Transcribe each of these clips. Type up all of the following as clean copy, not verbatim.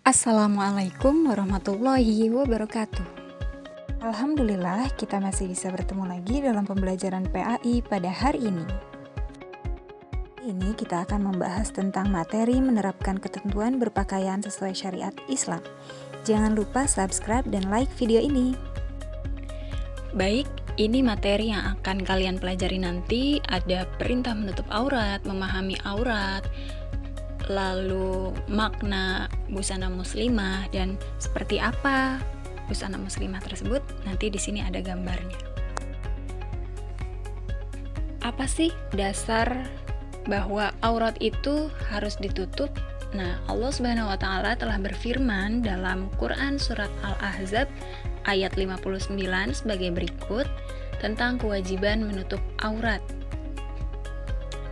Assalamualaikum warahmatullahi wabarakatuh. Alhamdulillah kita masih bisa bertemu lagi dalam pembelajaran PAI pada hari ini. Ini kita akan membahas tentang materi menerapkan ketentuan berpakaian sesuai syariat Islam. Jangan lupa subscribe dan like video ini. Baik, ini materi yang akan kalian pelajari nanti. Ada perintah menutup aurat, memahami aurat, lalu makna busana muslimah dan seperti apa busana muslimah tersebut. Nanti di sini ada gambarnya. Apa sih dasar bahwa aurat itu harus ditutup? Nah, Allah Subhanahu wa taala telah berfirman dalam Quran surat Al-Ahzab ayat 59 sebagai berikut tentang kewajiban menutup aurat.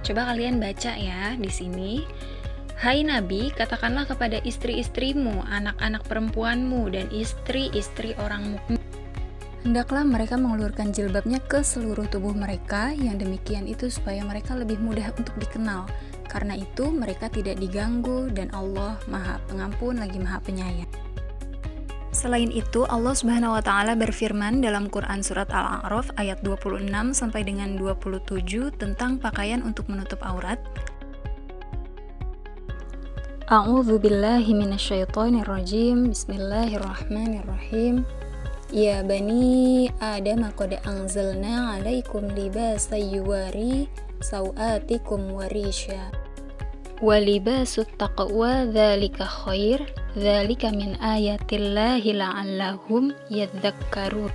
Coba kalian baca ya di sini. Hai Nabi, katakanlah kepada istri-istrimu, anak-anak perempuanmu, dan istri-istri orang mukmin, hendaklah mereka mengulurkan jilbabnya ke seluruh tubuh mereka, yang demikian itu supaya mereka lebih mudah untuk dikenal. Karena itu mereka tidak diganggu, dan Allah Maha Pengampun lagi Maha Penyayang. Selain itu, Allah Subhanahu wa taala berfirman dalam Quran surat Al-A'raf ayat 26 sampai dengan 27 tentang pakaian untuk menutup aurat. A'udzu billahi minasyaitonir rajim. Bismillahirrahmanirrahim. Ya bani Adam qad anzalna 'alaikum libasan yuwari sawatikum warisha. Wa libasut taqwa dzalika khair. Dzalika min ayatillahi la'allahum yadhakkarun.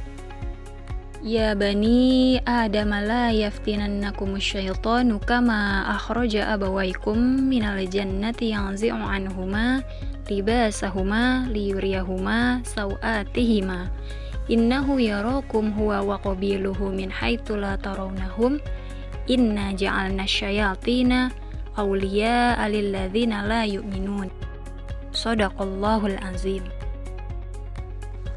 Ya bani Adam la yaftinannakum asyaitanu kama akhraja abawaykum minal jannati yanzi'u anhuma libasahuma liyuriyahuma sawatihima innahu yarakum huwa wa qabiluhu min haitsu la tarawnahum inna ja'alna syayatina awliya'a lilladzina la yu'minun. Shadaqallahul azim.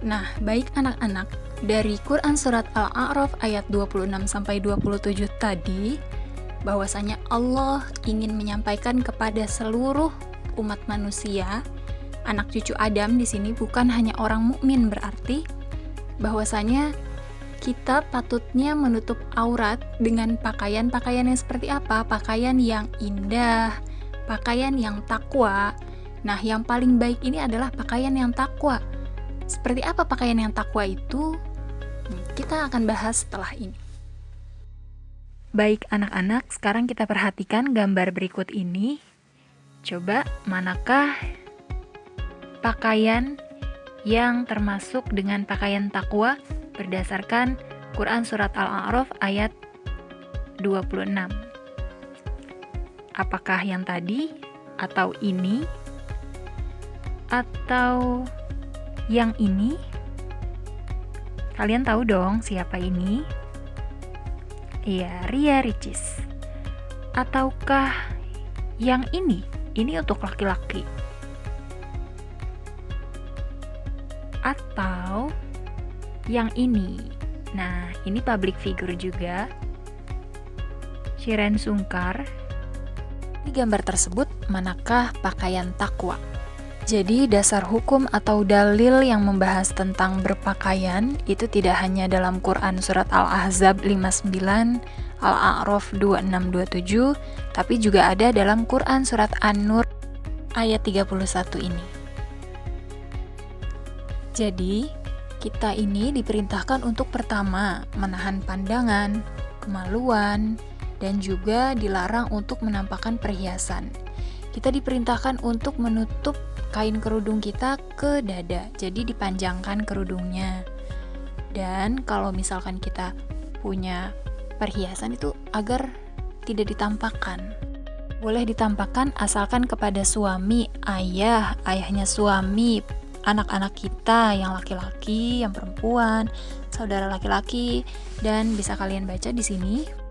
Nah, baik anak-anak, dari Quran surat Al-A'raf ayat 26 sampai 27 tadi, bahwasanya Allah ingin menyampaikan kepada seluruh umat manusia, anak cucu Adam di sini bukan hanya orang mukmin, berarti bahwasanya kita patutnya menutup aurat dengan pakaian-pakaian yang seperti apa? Pakaian yang indah, pakaian yang takwa. Nah, yang paling baik ini adalah pakaian yang takwa. Seperti apa pakaian yang takwa itu? Kita akan bahas setelah ini. Baik anak-anak, sekarang kita perhatikan gambar berikut ini. Coba, manakah pakaian yang termasuk dengan pakaian takwa berdasarkan Quran surat Al-A'raf ayat 26? Apakah yang tadi, atau ini, atau yang ini? Kalian tahu dong siapa ini? Iya, Ria Ricis. Ataukah yang ini? Ini untuk laki-laki. Atau yang ini? Nah, ini public figure juga. Shireen Sungkar. Di gambar tersebut, manakah pakaian takwa? Jadi dasar hukum atau dalil yang membahas tentang berpakaian itu tidak hanya dalam Quran surat Al-Ahzab 59, Al-A'raf 26-27, tapi juga ada dalam Quran surat An-Nur ayat 31 ini. Jadi, kita ini diperintahkan untuk pertama, menahan pandangan, kemaluan, dan juga dilarang untuk menampakkan perhiasan. Kita diperintahkan untuk menutup kain kerudung kita ke dada, jadi dipanjangkan kerudungnya. Dan kalau misalkan kita punya perhiasan itu agar tidak ditampakkan. Boleh ditampakkan asalkan kepada suami, ayah, ayahnya suami, anak-anak kita yang laki-laki, yang perempuan, saudara laki-laki, dan bisa kalian baca di sini.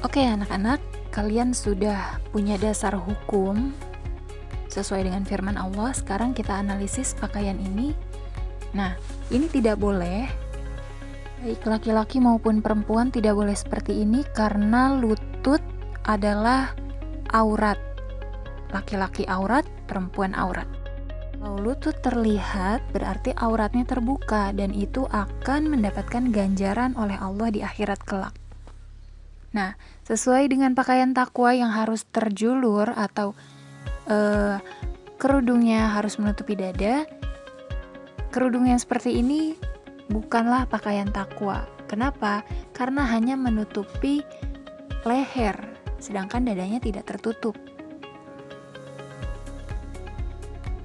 Oke anak-anak, kalian sudah punya dasar hukum sesuai dengan firman Allah. Sekarang kita analisis pakaian ini. Nah, ini tidak boleh, baik laki-laki maupun perempuan tidak boleh seperti ini karena lutut adalah aurat. Laki-laki aurat, perempuan aurat. Kalau lutut terlihat berarti auratnya terbuka dan itu akan mendapatkan ganjaran oleh Allah di akhirat kelak. Nah, sesuai dengan pakaian takwa yang harus terjulur atau kerudungnya harus menutupi dada, kerudung yang seperti ini bukanlah pakaian takwa. Kenapa? Karena hanya menutupi leher, sedangkan dadanya tidak tertutup.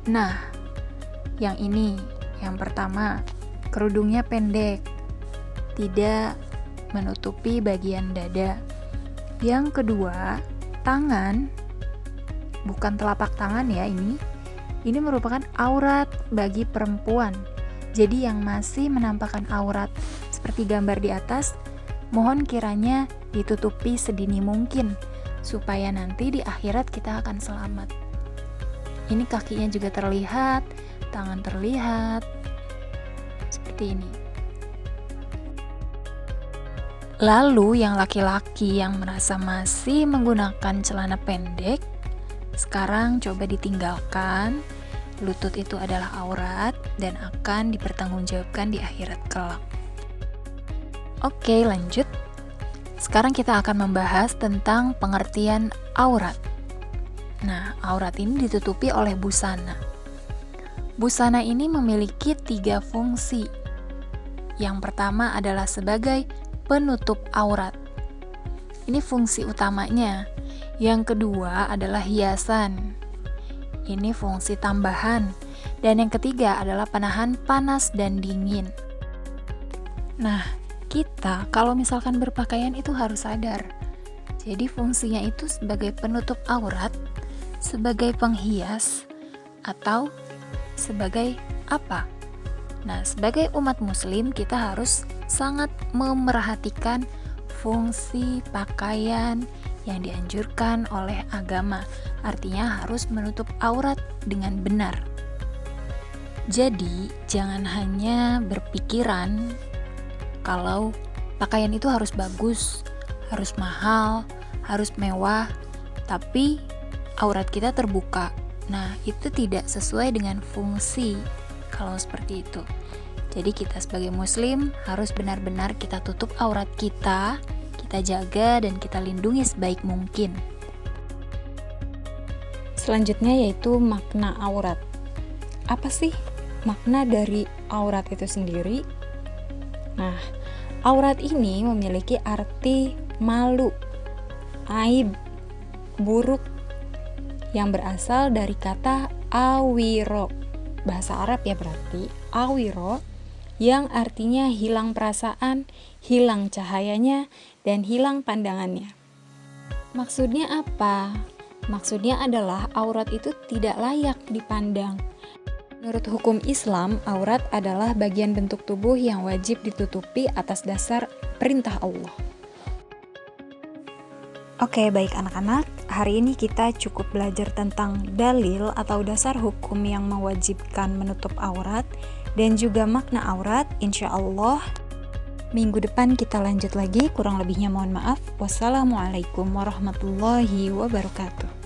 Nah, yang ini, yang pertama, kerudungnya pendek, tidak menutupi bagian dada. Yang kedua, tangan, bukan telapak tangan ya ini merupakan aurat bagi perempuan. Jadi yang masih menampakkan aurat seperti gambar di atas, mohon kiranya ditutupi sedini mungkin, supaya nanti di akhirat kita akan selamat. Ini kakinya juga terlihat, tangan terlihat, seperti ini. Lalu yang laki-laki yang merasa masih menggunakan celana pendek, sekarang coba ditinggalkan. Lutut itu adalah aurat dan akan dipertanggungjawabkan di akhirat kelak. Oke, lanjut. Sekarang kita akan membahas tentang pengertian aurat. Nah, aurat ini ditutupi oleh busana. Busana ini memiliki 3 fungsi. Yang pertama adalah sebagai penutup aurat. Ini fungsi utamanya. Yang kedua adalah hiasan. Ini fungsi tambahan. Dan yang ketiga adalah penahan panas dan dingin. Nah, kita kalau misalkan berpakaian itu harus sadar. Jadi fungsinya itu sebagai penutup aurat, sebagai penghias, atau sebagai apa? Nah, sebagai umat muslim kita harus sangat memerhatikan fungsi pakaian yang dianjurkan oleh agama. Artinya harus menutup aurat dengan benar. Jadi, jangan hanya berpikiran kalau pakaian itu harus bagus, harus mahal, harus mewah, tapi aurat kita terbuka. Nah, itu tidak sesuai dengan fungsi kalau seperti itu. Jadi kita sebagai muslim harus benar-benar kita tutup aurat kita jaga dan kita lindungi sebaik mungkin. Selanjutnya yaitu makna aurat. Apa sih makna dari aurat itu sendiri? Nah, aurat ini memiliki arti malu, aib, buruk, yang berasal dari kata awiro, bahasa Arab ya berarti, awiro, yang artinya hilang perasaan, hilang cahayanya, dan hilang pandangannya. Maksudnya apa? Maksudnya adalah aurat itu tidak layak dipandang. Menurut hukum Islam, aurat adalah bagian bentuk tubuh yang wajib ditutupi atas dasar perintah Allah. Oke, baik anak-anak, hari ini kita cukup belajar tentang dalil atau dasar hukum yang mewajibkan menutup aurat dan juga makna aurat. Insya Allah minggu depan kita lanjut lagi, kurang lebihnya mohon maaf. Wassalamualaikum warahmatullahi wabarakatuh.